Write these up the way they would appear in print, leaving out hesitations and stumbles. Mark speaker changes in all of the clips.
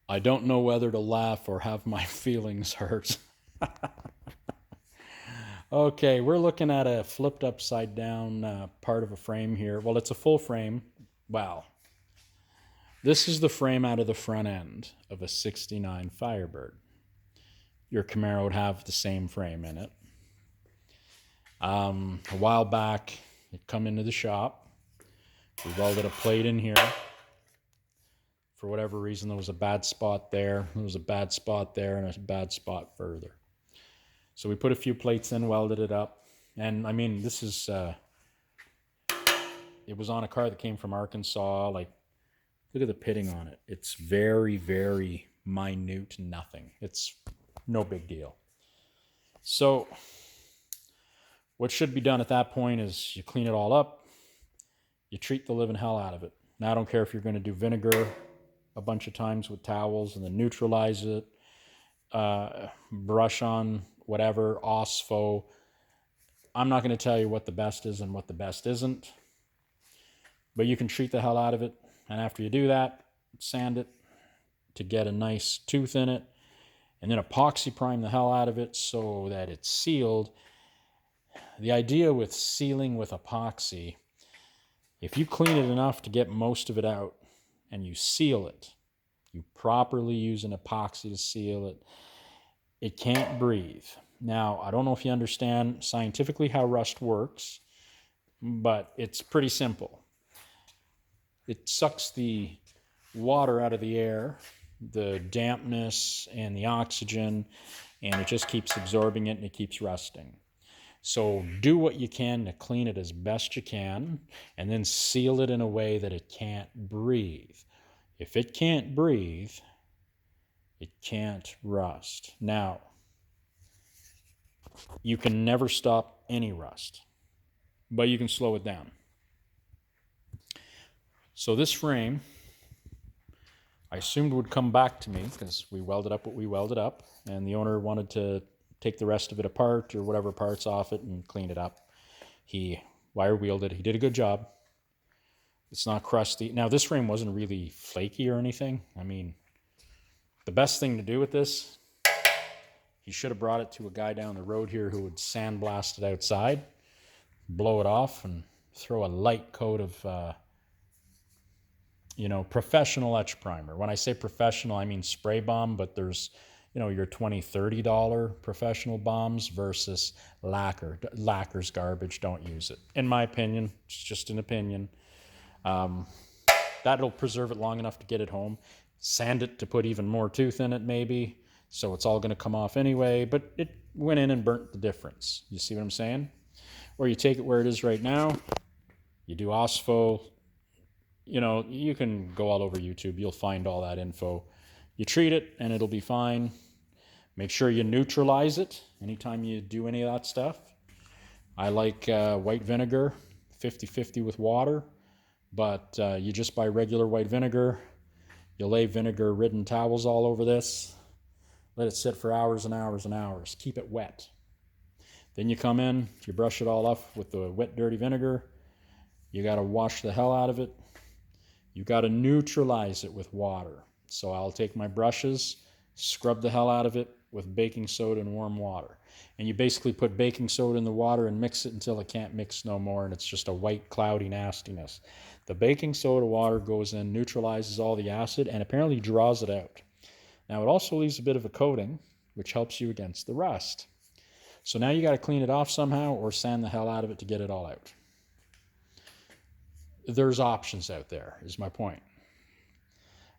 Speaker 1: I don't know whether to laugh or have my feelings hurt. Okay, we're looking at a flipped upside down part of a frame here. Well, it's a full frame. Wow. This is the frame out of the front end of a 69 Firebird. Your Camaro would have the same frame in it. A while back, it come into the shop. We welded a plate in here. For whatever reason, there was a bad spot there. There was a bad spot there and a bad spot further. So we put a few plates in, welded it up. And I mean, this is, it was on a car that came from Arkansas. Like, look at the pitting on it. It's very, very minute nothing. It's no big deal. So what should be done at that point is you clean it all up. You treat the living hell out of it. Now, I don't care if you're going to do vinegar a bunch of times with towels and then neutralize it, brush on whatever, OSFO. I'm not going to tell you what the best is and what the best isn't, but you can treat the hell out of it. And after you do that, sand it to get a nice tooth in it, and then epoxy prime the hell out of it so that it's sealed. The idea with sealing with epoxy, if you clean it enough to get most of it out and you seal it, you properly use an epoxy to seal it, it can't breathe. Now, I don't know if you understand scientifically how rust works, but it's pretty simple. It sucks the water out of the air, the dampness and the oxygen, and it just keeps absorbing it and it keeps rusting. So do what you can to clean it as best you can, and then seal it in a way that it can't breathe. If it can't breathe, it can't rust. Now, you can never stop any rust, but you can slow it down. So this frame, I assumed would come back to me because we welded up what we welded up, and the owner wanted to take the rest of it apart or whatever parts off it and clean it up. He wire wheeled it. He did a good job. It's not crusty. Now, this frame wasn't really flaky or anything. I mean, the best thing to do with this, he should have brought it to a guy down the road here who would sandblast it outside, blow it off, and throw a light coat of professional etch primer. When I say professional, I mean spray bomb, but there's, your $20, $30 professional bombs versus lacquer. Lacquer's garbage. Don't use it. In my opinion, it's just an opinion. That'll preserve it long enough to get it home. Sand it to put even more tooth in it, maybe. So it's all going to come off anyway, but it went in and burnt the difference. You see what I'm saying? Or you take it where it is right now. You do OSFO. You can go all over YouTube. You'll find all that info. You treat it and it'll be fine. Make sure you neutralize it anytime you do any of that stuff. I like white vinegar, 50-50 with water, but you just buy regular white vinegar. You lay vinegar-ridden towels all over this. Let it sit for hours and hours and hours. Keep it wet. Then you come in, you brush it all off with the wet, dirty vinegar. You got to wash the hell out of it. You got to neutralize it with water. So I'll take my brushes, scrub the hell out of it with baking soda and warm water. And you basically put baking soda in the water and mix it until it can't mix no more, and it's just a white, cloudy nastiness. The baking soda water goes in, neutralizes all the acid, and apparently draws it out. Now, it also leaves a bit of a coating, which helps you against the rust. So now you got to clean it off somehow or sand the hell out of it to get it all out. There's options out there, is my point.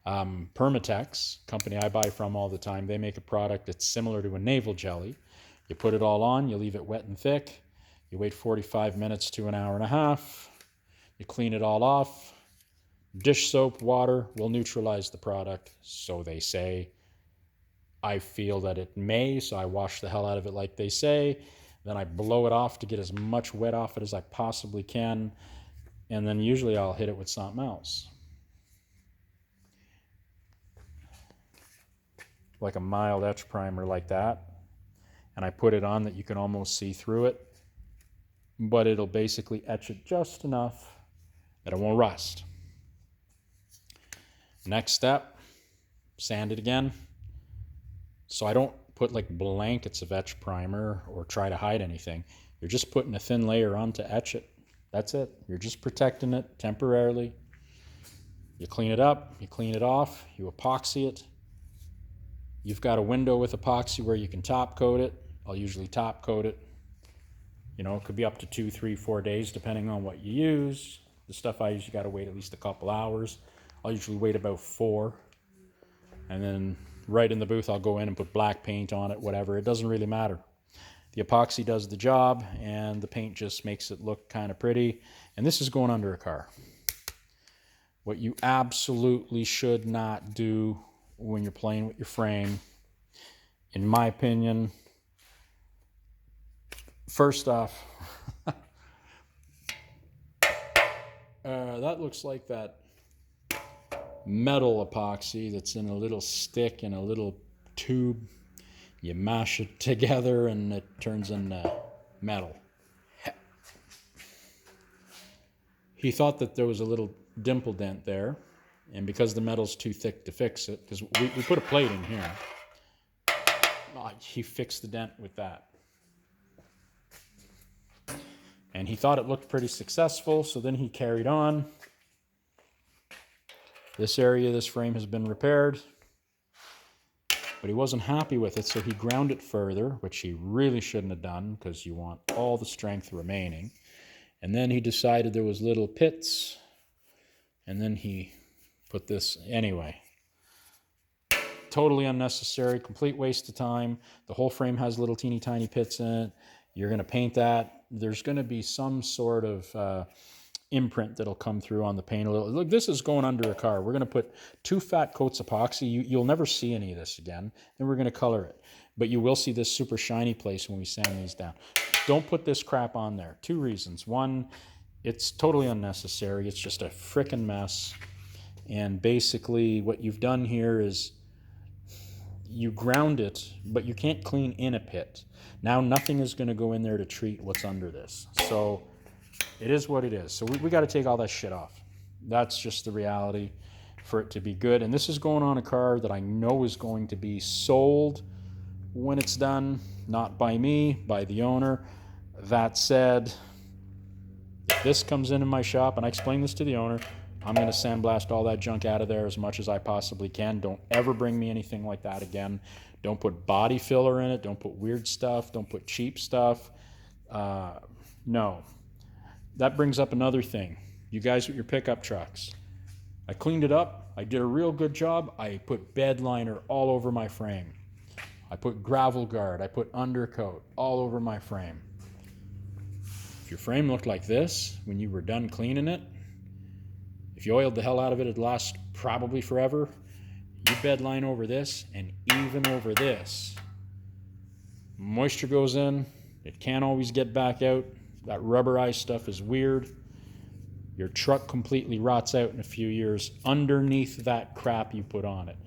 Speaker 1: Permatex, company I buy from all the time, they make a product that's similar to a navel jelly. You put it all on, you leave it wet and thick, you wait 45 minutes to an hour and a half, you clean it all off. Dish soap, water will neutralize the product, so they say. I feel that it may, so I wash the hell out of it like they say. Then I blow it off to get as much wet off it as I possibly can, and then usually I'll hit it with something else. Like a mild etch primer like that, and I put it on that you can almost see through it, but it'll basically etch it just enough that it won't rust. Next step, sand it again. So I don't put like blankets of etch primer or try to hide anything. You're just putting a thin layer on to etch it. That's it. You're just protecting it temporarily. You clean it up, you clean it off, you epoxy it. You've got a window with epoxy where you can top coat it. I'll usually top coat it. You know, it could be up to 2, 3, 4 days depending on what you use. The stuff I use, you got to wait at least a couple hours. I'll usually wait about 4. And then right in the booth, I'll go in and put black paint on it, whatever. It doesn't really matter. The epoxy does the job, and the paint just makes it look kind of pretty. And this is going under a car. What you absolutely should not do when you're playing with your frame, in my opinion, first off, that looks like that metal epoxy that's in a little stick in a little tube. You mash it together and it turns into metal. He thought that there was a little dimple dent there, and because the metal's too thick to fix it, because we put a plate in here, he fixed the dent with that. And he thought it looked pretty successful, so then he carried on. This area of this frame has been repaired, but he wasn't happy with it, so he ground it further, which he really shouldn't have done because you want all the strength remaining. And then he decided there was little pits, and then he put this anyway. Totally unnecessary, complete waste of time. The whole frame has little teeny tiny pits in it. You're going to paint that. There's going to be some sort of imprint that'll come through on the paint a little. Look, this is going under a car. We're going to put 2 fat coats of epoxy. You'll never see any of this again. Then we're going to color it. But you will see this super shiny place when we sand these down. Don't put this crap on there. 2 reasons. One, it's totally unnecessary. It's just a frickin' mess. And basically what you've done here is you ground it, but you can't clean in a pit. Now nothing is going to go in there to treat what's under this. So it is what it is. So we got to take all that shit off. That's just the reality for it to be good. And this is going on a car that I know is going to be sold when it's done, not by me, by the owner. That said, if this comes in my shop, and I explain this to the owner, I'm going to sandblast all that junk out of there as much as I possibly can. Don't ever bring me anything like that again. Don't put body filler in it. Don't put weird stuff. Don't put cheap stuff. No. That brings up another thing. You guys with your pickup trucks. I cleaned it up. I did a real good job. I put bed liner all over my frame. I put gravel guard. I put undercoat all over my frame. If your frame looked like this when you were done cleaning it, if you oiled the hell out of it, it'd last probably forever. You bed line over this and even over this. Moisture goes in. It can't always get back out. That rubberized stuff is weird. Your truck completely rots out in a few years underneath that crap you put on it.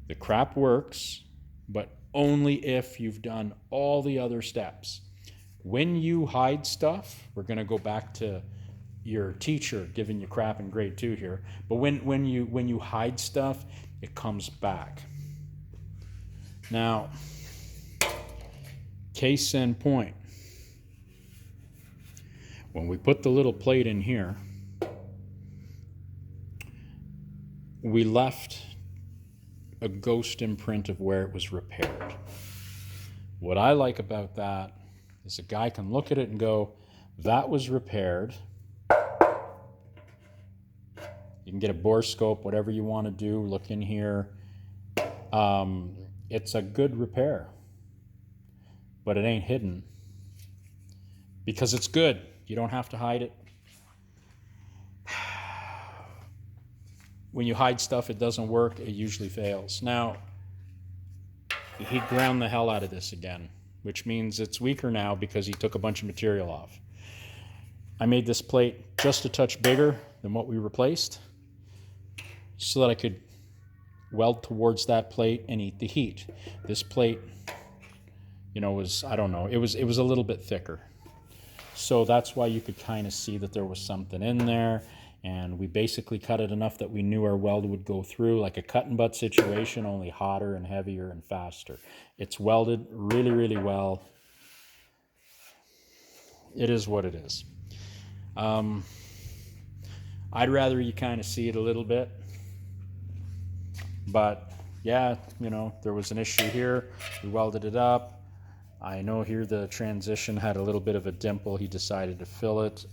Speaker 1: The crap works, but only if you've done all the other steps. When you hide stuff, we're going to go back to your teacher giving you crap in grade 2 here, but when you hide stuff, it comes back. Now, case in point, when we put the little plate in here, we left a ghost imprint of where it was repaired. What I like about that is a guy can look at it and go, that was repaired. You can get a bore scope, whatever you want to do, look in here. It's a good repair, but it ain't hidden because it's good. You don't have to hide it. When you hide stuff, it doesn't work. It usually fails. Now, he ground the hell out of this again, which means it's weaker now because he took a bunch of material off. I made this plate just a touch bigger than what we replaced so that I could weld towards that plate and eat the heat. This plate, was, I don't know, it was a little bit thicker. So that's why you could kind of see that there was something in there. and we basically cut it enough that we knew our weld would go through, like a cut and butt situation, only hotter and heavier and faster. It's welded really, really well. It is what it is. I'd rather you kind of see it a little bit, but yeah, you know, there was an issue here. We welded it up. I know here the transition had a little bit of a dimple. He decided to fill it.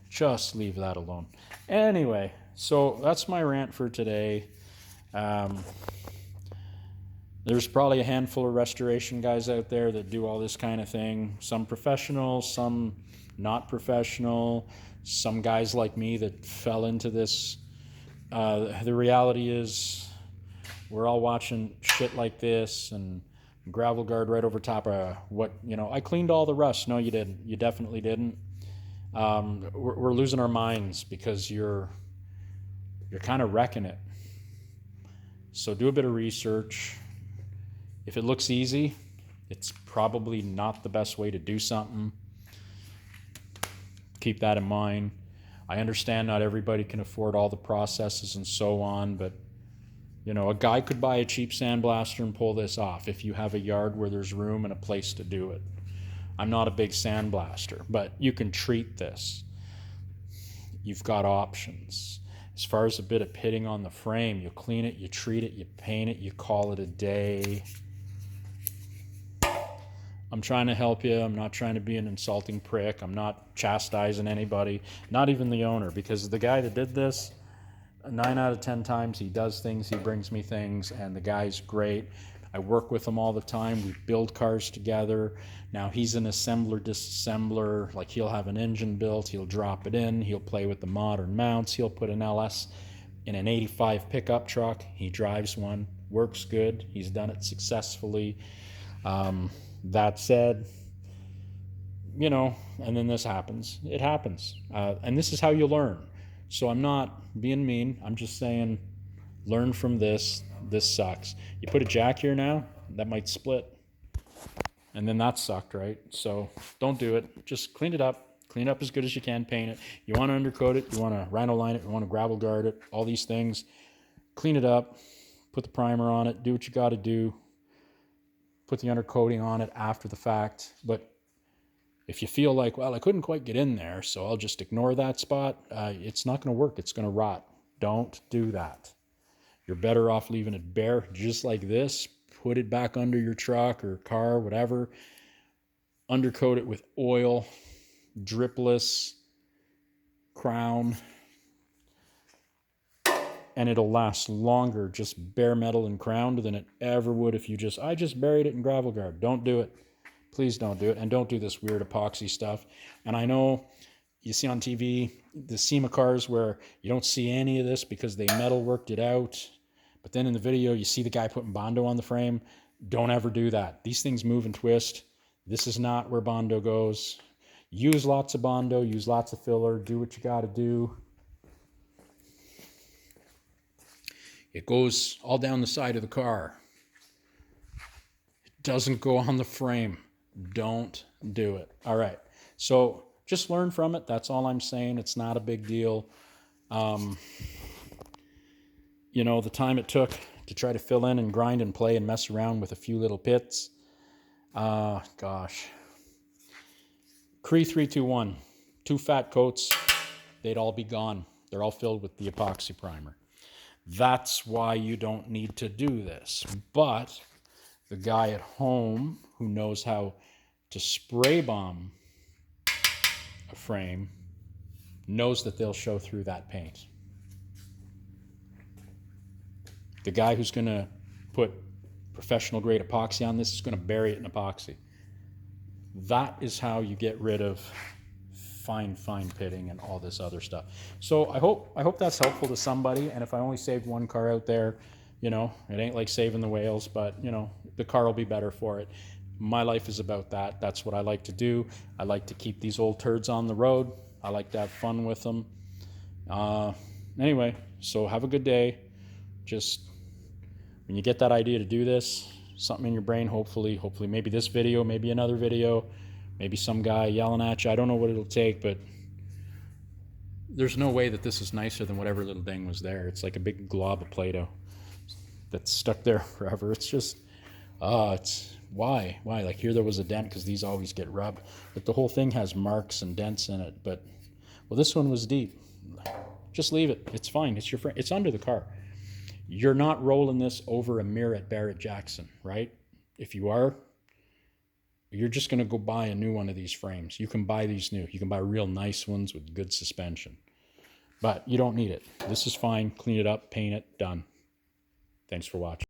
Speaker 1: Just leave that alone. Anyway, so that's my rant for today. There's probably a handful of restoration guys out there that do all this kind of thing. Some professional, some not professional, some guys like me that fell into this. The reality is we're all watching shit like this and gravel guard right over top of what, you know, I cleaned all the rust. No, you didn't. You definitely didn't. We're losing our minds because you're kind of wrecking it. So do a bit of research. If it looks easy, it's probably not the best way to do something. Keep that in mind. I understand not everybody can afford all the processes and so on, but you know, a guy could buy a cheap sandblaster and pull this off if you have a yard where there's room and a place to do it. I'm not a big sandblaster, but you can treat this. You've got options. As far as a bit of pitting on the frame, you clean it, you treat it, you paint it, you call it a day. I'm trying to help you. I'm not trying to be an insulting prick. I'm not chastising anybody, not even the owner, because the guy that did this, 9 out of 10 times he does things, he brings me things, and the guy's great. I work with him all the time. We build cars together. Now he's an assembler, disassembler. Like he'll have an engine built, he'll drop it in, he'll play with the modern mounts, he'll put an LS in an 85 pickup truck. He drives one, works good. He's done it successfully. That said, you know, and then this happens. It happens. And this is how you learn. So I'm not being mean. I'm just saying, learn from this. This sucks. You put a jack here now, that might split. And then that sucked, right? So don't do it. Just clean it up. Clean it up as good as you can. Paint it. You want to undercoat it. You want to rhino line it. You want to gravel guard it. All these things. Clean it up. Put the primer on it. Do what you got to do. Put the undercoating on it after the fact. But if you feel like, well, I couldn't quite get in there, so I'll just ignore that spot, it's not going to work. It's going to rot. Don't do that. You're better off leaving it bare, just like this. Put it back under your truck or car, whatever. Undercoat it with oil, dripless, crown, and it'll last longer, just bare metal and crowned, than it ever would if I just buried it in gravel guard. Don't do it. Please don't do it. And don't do this weird epoxy stuff. And I know you see on TV the SEMA cars where you don't see any of this because they metal worked it out. But then in the video, you see the guy putting Bondo on the frame. Don't ever do that. These things move and twist. This is not where Bondo goes. Use lots of Bondo. Use lots of filler. Do what you got to do. It goes all down the side of the car. It doesn't go on the frame. Don't do it. All right. So just learn from it. That's all I'm saying. It's not a big deal. You know, the time it took to try to fill in and grind and play and mess around with a few little pits. Gosh. Cree 321. 2 fat coats. They'd all be gone. They're all filled with the epoxy primer. That's why you don't need to do this. But the guy at home who knows how to spray bomb a frame knows that they'll show through that paint. The guy who's going to put professional grade epoxy on this is going to bury it in epoxy. That is how you get rid of fine pitting and all this other stuff. So I hope that's helpful to somebody. And if I only saved one car out there, you know, it ain't like saving the whales, but you know, the car will be better for it. My life is about that. That's what I like to do. I like to keep these old turds on the road. I like to have fun with them. Anyway, so have a good day. Just when you get that idea to do this, something in your brain, hopefully maybe this video, maybe another video, maybe some guy yelling at you. I don't know what it'll take, but there's no way that this is nicer than whatever little ding was there. It's like a big glob of Play-Doh that's stuck there forever. It's just, it's why? Like here there was a dent because these always get rubbed, but the whole thing has marks and dents in it. But well, this one was deep. Just leave it. It's fine. It's your friend. It's under the car. You're not rolling this over a mirror at Barrett-Jackson, right? If you are, you're just going to go buy a new one of these frames. You can buy these new. You can buy real nice ones with good suspension. But you don't need it. This is fine. Clean it up, paint it, done. Thanks for watching.